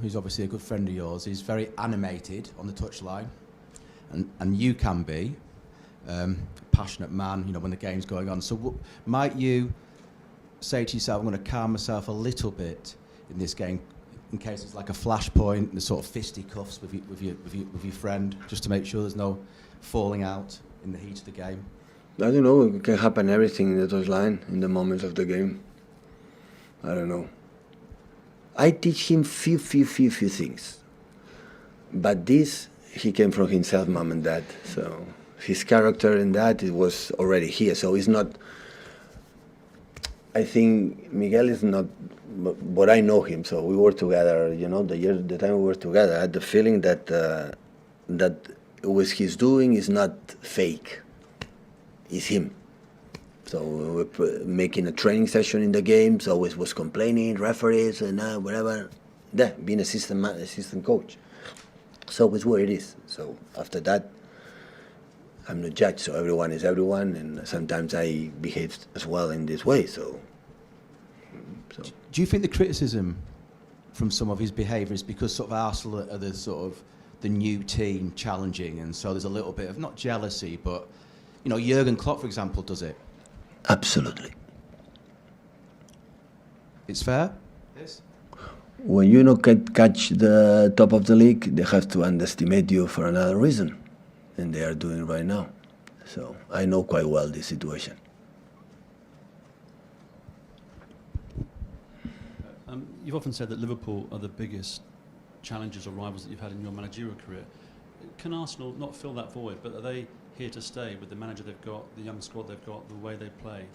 who's obviously a good friend of yours, is very animated on the touchline, and you can be a passionate man, you know, when the game's going on. So might you say to yourself, I'm going to calm myself a little bit in this game, in case it's like a flashpoint, the sort of fisticuffs with your friend, just to make sure there's no falling out in the heat of the game? I don't know. It can happen everything in the touchline in the moments of the game. I don't know. I teach him few things, but this he came from himself, mom and dad. So his character in that it was already here. So it's not. I think Miguel is not, but I know him. So we were together. You know, the time we were together, I had the feeling that that what he's doing is not fake. It's him. So we were making a training session in the games. Always was complaining, referees and whatever. Yeah, being assistant coach. So it's what it is. So after that, I'm not judged. So everyone is everyone, and sometimes I behave as well in this way. So. Do you think the criticism from some of his behaviour is because sort of Arsenal are the sort of the new team challenging, and so there's a little bit of not jealousy, but you know, Jurgen Klopp, for example, does it? Absolutely. It's fair? Yes. When you don't catch the top of the league, they have to underestimate you for another reason. And they are doing it right now. So I know quite well this situation. You've often said that Liverpool are the biggest challenges or rivals that you've had in your managerial career. Can Arsenal not fill that void, but are they here to stay with the manager they've got, the young squad they've got, the way they play?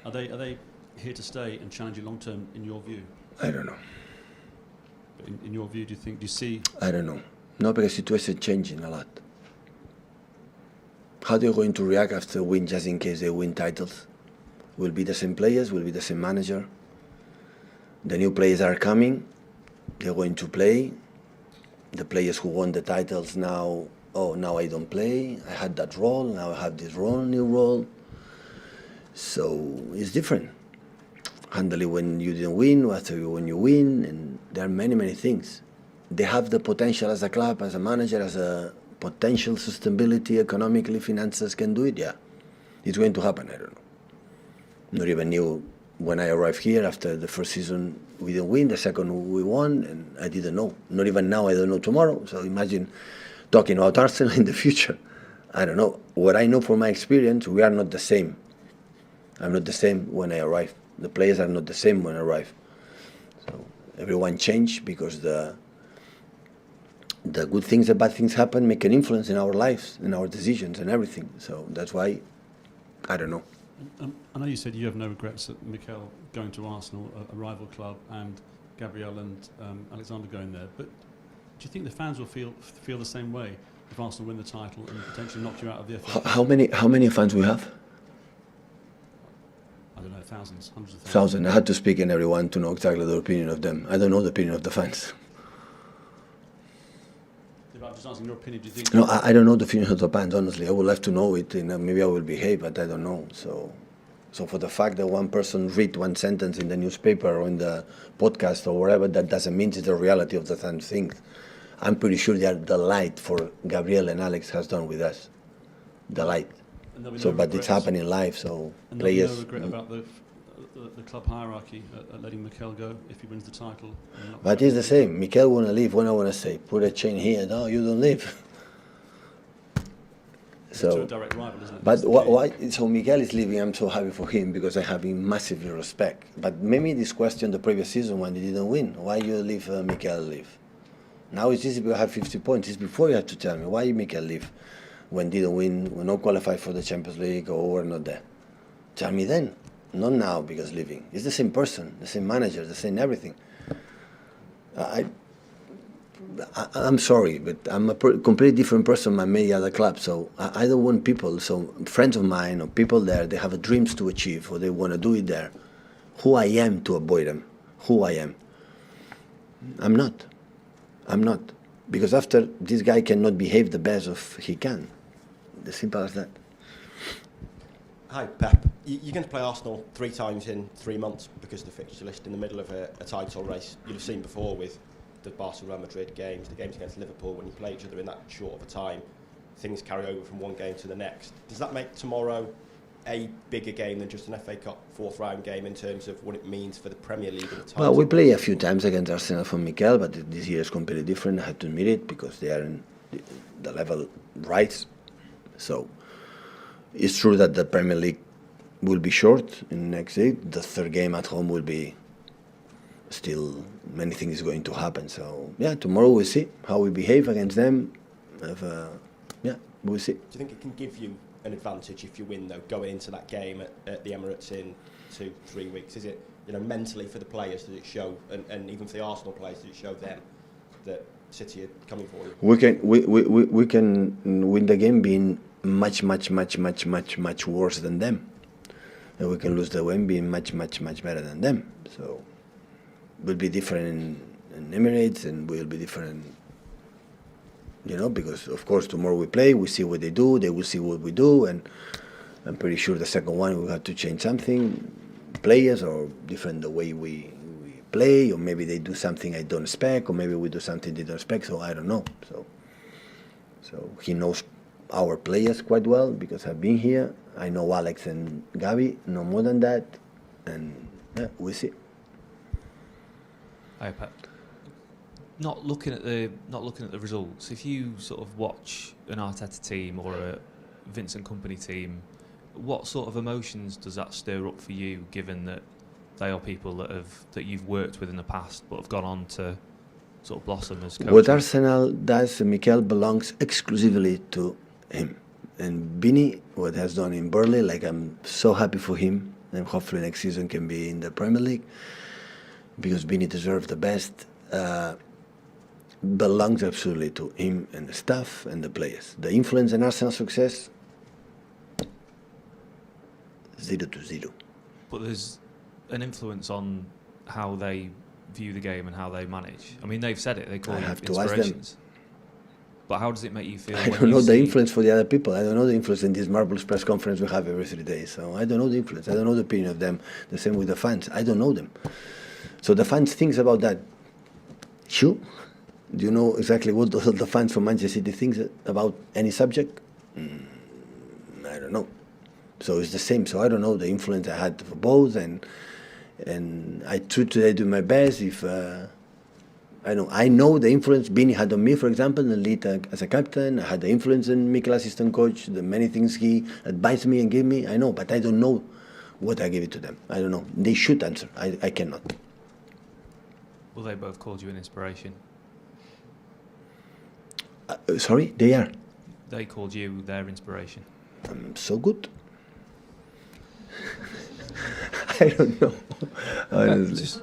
Are they here to stay and challenge you long term in your view? I don't know. But in your view, do you see? I don't know. No, because the situation is changing a lot. How are they going to react after a win, just in case they win titles? Will be the same players, will be the same manager. The new players are coming. They're going to play. The players who won the titles now, now I don't play. I had that role, now I have this role, new role. So it's different. Handle it when you didn't win, when you win, and there are many things. They have the potential as a club, as a manager, as a potential sustainability, economically, finances can do it, yeah. It's going to happen, I don't know. Not even knew when I arrived here after the first season we didn't win, the second we won, and I didn't know. Not even now, I don't know tomorrow. So imagine talking about Arsenal in the future. I don't know. What I know from my experience, we are not the same. I'm not the same when I arrive. The players are not the same when I arrive. So everyone changed because the good things, the bad things happen, make an influence in our lives, in our decisions and everything. So that's why, I don't know. I know you said you have no regrets at Mikel going to Arsenal, a rival club, and Gabriel and Alexander going there. But do you think the fans will feel the same way if Arsenal win the title and potentially knock you out of the FA? How many fans we have? I don't know, thousands, hundreds of thousands. Thousand. I had to speak in everyone to know exactly the opinion of them. I don't know the opinion of the fans. I'm just asking your opinion. Do you think? No, I don't know the opinion of the fans. Honestly, I would like to know it. And maybe I will behave, but I don't know. So for the fact that one person read one sentence in the newspaper or in the podcast or whatever, that doesn't mean it's the reality of the things. I'm pretty sure they are the light for Gabriel and Alex has done with us. The light. So, but it's happening live. So and players. No regret about the club hierarchy at letting Mikel go if he wins the title. But it's the same. Mikel want to leave. When I want to say, put a chain here. No, you don't leave. So, a direct rival, isn't it? But why? So Miguel is leaving. I'm so happy for him because I have him massively respect. But maybe this question the previous season when they didn't win, why you leave Miguel leave? Now it's easy to have 50 points. It's before you have to tell me why Miguel leave when didn't win, when not qualified for the Champions League or we're not there. Tell me then, not now because leaving. It's the same person, the same manager, the same everything. I'm sorry, but I'm a completely different person than many other clubs. So I don't want people, so friends of mine or people there, they have dreams to achieve or they want to do it there. Who I am to avoid them? Who I am? I'm not. Because after, this guy cannot behave the best of he can. As simple as that. Hi, Pep. You're going to play Arsenal 3 times in 3 months because of the fixture list in the middle of a title race. You'll have seen before with the Barcelona Madrid games, the games against Liverpool, when you play each other in that short of a time, things carry over from one game to the next. Does that make tomorrow a bigger game than just an FA Cup fourth round game in terms of what it means for the Premier League and the title? Well, we play a few times against Arsenal from Mikel, but this year is completely different. I have to admit it, because they are in the level right. So it's true that the Premier League will be short in the next day. The third game at home will be still, many things is going to happen. So yeah, tomorrow we'll see how we behave against them. We'll see. Do you think it can give you an advantage if you win, though, going into that game at the Emirates in 2-3 weeks? Is it, mentally for the players, does it show, and even for the Arsenal players, does it show them that City are coming for you? We can win the game being much worse than them, and we can lose the game being much better than them. So we'll be different in Emirates, and we'll be different. Because of course tomorrow we play, we see what they do, they will see what we do, and I'm pretty sure the second one we'll have to change something, players, or different the way we play, or maybe they do something I don't expect, or maybe we do something they don't expect, so I don't know. So he knows our players quite well, because I've been here. I know Alex and Gavi, no more than that, and we'll see. Hi, Pep. Not looking at the results, if you sort of watch an Arteta team or a Vincent Kompany team, what sort of emotions does that stir up for you, given that they are people that you've worked with in the past but have gone on to sort of blossom as coaches? What Arsenal does, Mikel, belongs exclusively to him. And Bini, what has done in Burnley, I'm so happy for him, and hopefully next season can be in the Premier League, because Bini deserves the best. Belongs absolutely to him and the staff and the players. The influence in Arsenal's success, 0-0. But there's an influence on how they view the game and how they manage. I mean, they've said it, they call it inspirations. But how does it make you feel? I don't know the influence for the other people. I don't know the influence in this marvelous press conference we have every 3 days. So I don't know the influence. I don't know the opinion of them. The same with the fans. I don't know them. So the fans think about that. Sure. Do you know exactly what the fans from Manchester City think about any subject? I don't know. So it's the same. So I don't know the influence I had for both, and I try to do my best. If I know the influence Bini had on me, for example, and lead as a captain. I had the influence on Mikel, assistant coach. The many things he advised me and gave me, I know, but I don't know what I gave it to them. I don't know. They should answer. I cannot. Well, they both called you an inspiration. Sorry, they are. They called you their inspiration. So good. I don't know. Honestly.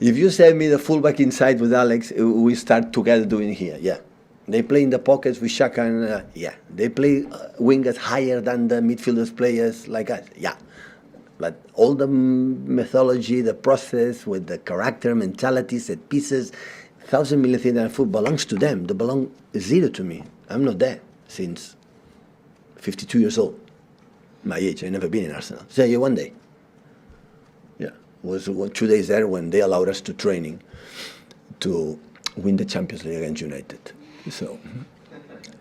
If you send me the fullback inside with Alex, we start together doing here. Yeah, they play in the pockets with Xhaka, and they play wingers higher than the midfielders players like us. Yeah, but all the methodology, the process with the character, mentality, set pieces. 1,000 million things that football belongs to them. They belong 0 to me. I'm not there since 52 years old. My age, I've never been in Arsenal. So yeah, one day. Yeah, was 2 days there when they allowed us to training to win the Champions League against United. So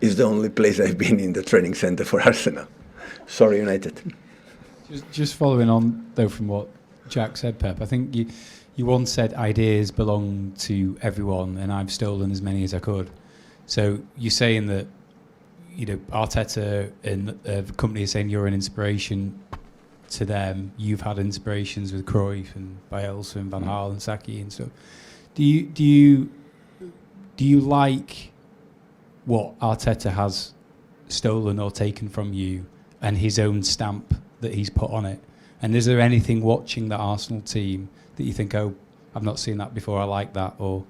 it's the only place I've been in the training center for Arsenal. Sorry, United. Just following on though from what Jack said, Pep, I think you once said ideas belong to everyone, and I've stolen as many as I could. So you're saying that, Arteta and the company is saying you're an inspiration to them. You've had inspirations with Cruyff and Bielsa and Van Gaal and Saki and stuff. Do you like what Arteta has stolen or taken from you and his own stamp that he's put on it? And is there anything watching the Arsenal team that you think, I've not seen that before, I like that, or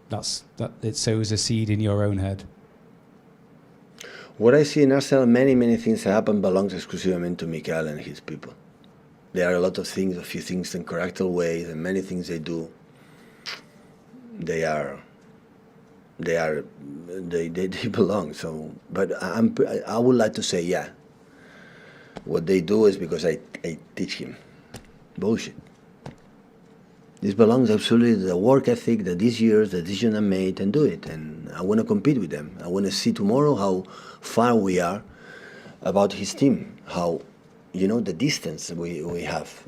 that it sows a seed in your own head? What I see in Arsenal, many things that happen belongs exclusively to Mikel and his people. There are a lot of things, a few things in character ways, and many things they do. They belong. So, but I would like to say, what they do is because I teach him. Bullshit. This belongs absolutely to the work ethic that these years, the decision I made, and do it. And I want to compete with them. I want to see tomorrow how far we are about his team, how, the distance we have.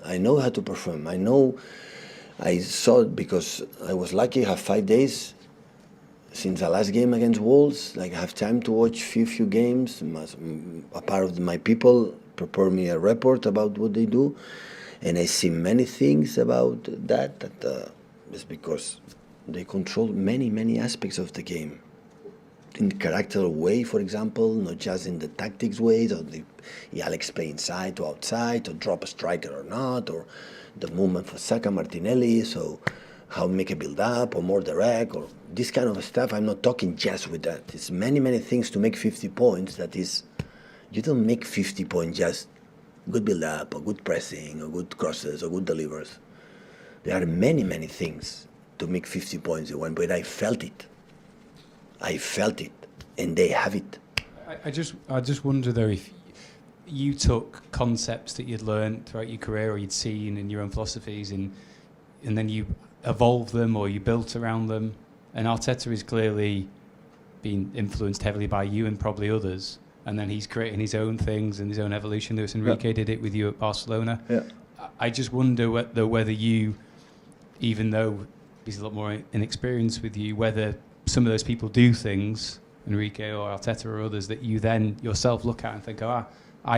I know how to perform. I saw it because I was lucky to have 5 days since the last game against Wolves. Like, I have time to watch few games. A part of my people prepare me a report about what they do. And I see many things about that is because they control many aspects of the game. In the character way, for example, not just in the tactics ways, or Alex play inside to outside, or drop a striker or not, or the movement for Saka, Martinelli, so how make a build up, or more direct, or this kind of stuff. I'm not talking just with that. It's many things to make 50 points. That is, you don't make 50 points just good build-up, or good pressing, or good crosses, or good delivers. There are many things to make 50 points in one, but I felt it, and they have it. I just wonder though, if you took concepts that you'd learned throughout your career or you'd seen in your own philosophies, and then you evolved them or you built around them, and Arteta is clearly being influenced heavily by you and probably others. And then he's creating his own things and his own evolution. Luis Enrique did it with you at Barcelona. Yeah. I just wonder whether you, even though he's a lot more inexperienced with you, whether some of those people do things, Enrique or Arteta or others, that you then yourself look at and think, I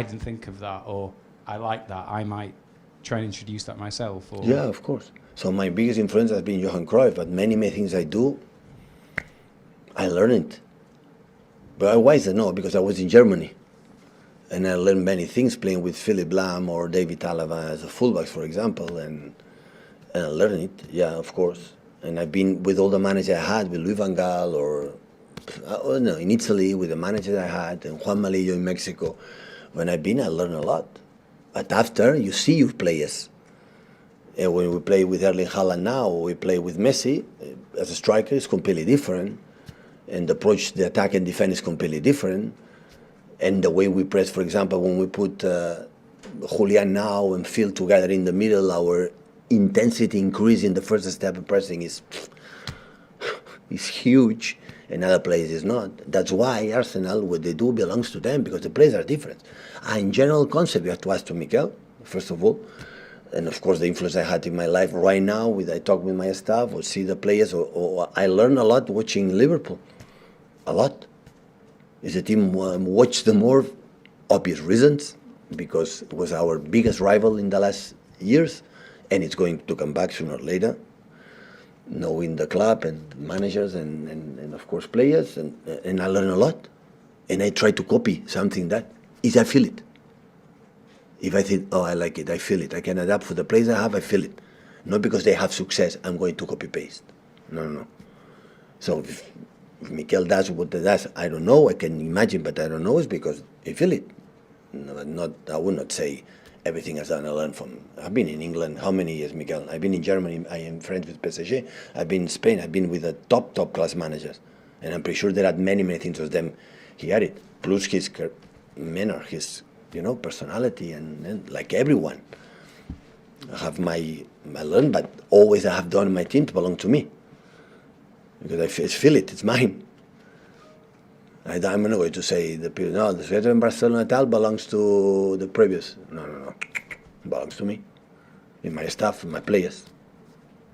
didn't think of that, or I like that, I might try and introduce that myself. Or Yeah, of course. So my biggest influence has been Johan Cruyff, but many things I do, I learned it. But why is it? No, because I was in Germany, and I learned many things playing with Philip Lahm or David Alaba as a fullbacks, for example, and I learned it. Yeah, of course. And I've been with all the managers I had, with Louis van Gaal, or in Italy with the manager I had, and Juan Malillo in Mexico. When I've been, I learned a lot. But after, you see your players. And when we play with Erling Haaland now, or we play with Messi, as a striker, it's completely different. And the approach, the attack and defense is completely different. And the way we press, for example, when we put Julian now and Phil together in the middle, our intensity increase in the first step of pressing is huge, and other players is not. That's why Arsenal, what they do belongs to them, because the players are different. In general concept, you have to ask to Mikel, first of all. And of course, the influence I had in my life right now, I talk with my staff or see the players, or I learn a lot watching Liverpool. A lot. Is a team watch the more obvious reasons, because it was our biggest rival in the last years, and it's going to come back sooner or later. Knowing the club and managers and of course players, and I learn a lot, and I try to copy something that is I feel it. If I think, I like it, I feel it, I can adapt for the players I have, I feel it. Not because they have success, I'm going to copy paste. No. So if Mikel does what he does, I don't know, I can imagine, but I don't know, it's because I feel it. No, I would not say everything has done I learned from. I've been in England, how many years, Miguel? I've been in Germany, I am friends with PSG. I've been in Spain, I've been with the top class managers. And I'm pretty sure there are many things of them he had it. Plus his manner, his personality, and like everyone. I have I learned, but always I have done my team to belong to me. Because I feel it, it's mine. I'm not going to say the people, no, the Secretary in Barcelona tal belongs to the previous. No. It belongs to me. In my staff, my players.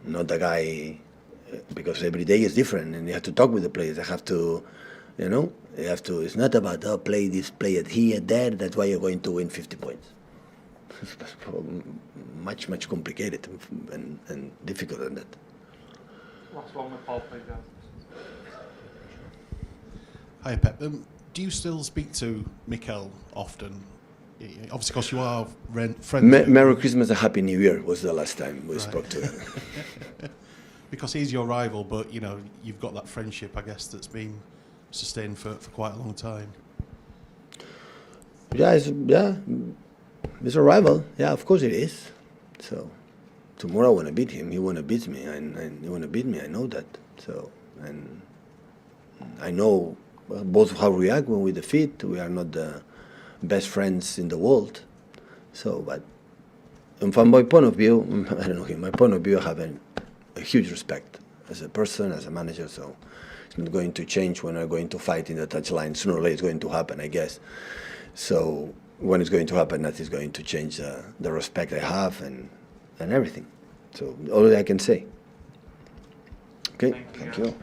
Not the guy, because every day is different and you have to talk with the players. I have to, it's not about, play this, play it here, there, that's why you're going to win 50 points. It's much complicated and difficult than that. Last one with Paul, please, guys. Hi, Pep. Do you still speak to Mikel often? Obviously, because you are friends. Merry Christmas and Happy New Year was the last time we spoke to him. Because he's your rival, but you've got that friendship, I guess, that's been sustained for quite a long time. Yeah, it's a rival. Yeah, of course it is. So tomorrow I want to beat him. He want to beat me, and he want to beat me. I know that. So, and I know both how we react when we defeat. We are not the best friends in the world. So, but And from my point of view, I don't know him. My point of view, I have a huge respect as a person, as a manager. So it's not going to change when I'm going to fight in the touchline. Sooner or later, it's going to happen, I guess. So when it's going to happen, that is going to change the respect I have and everything. So all I can say. Okay, thank you.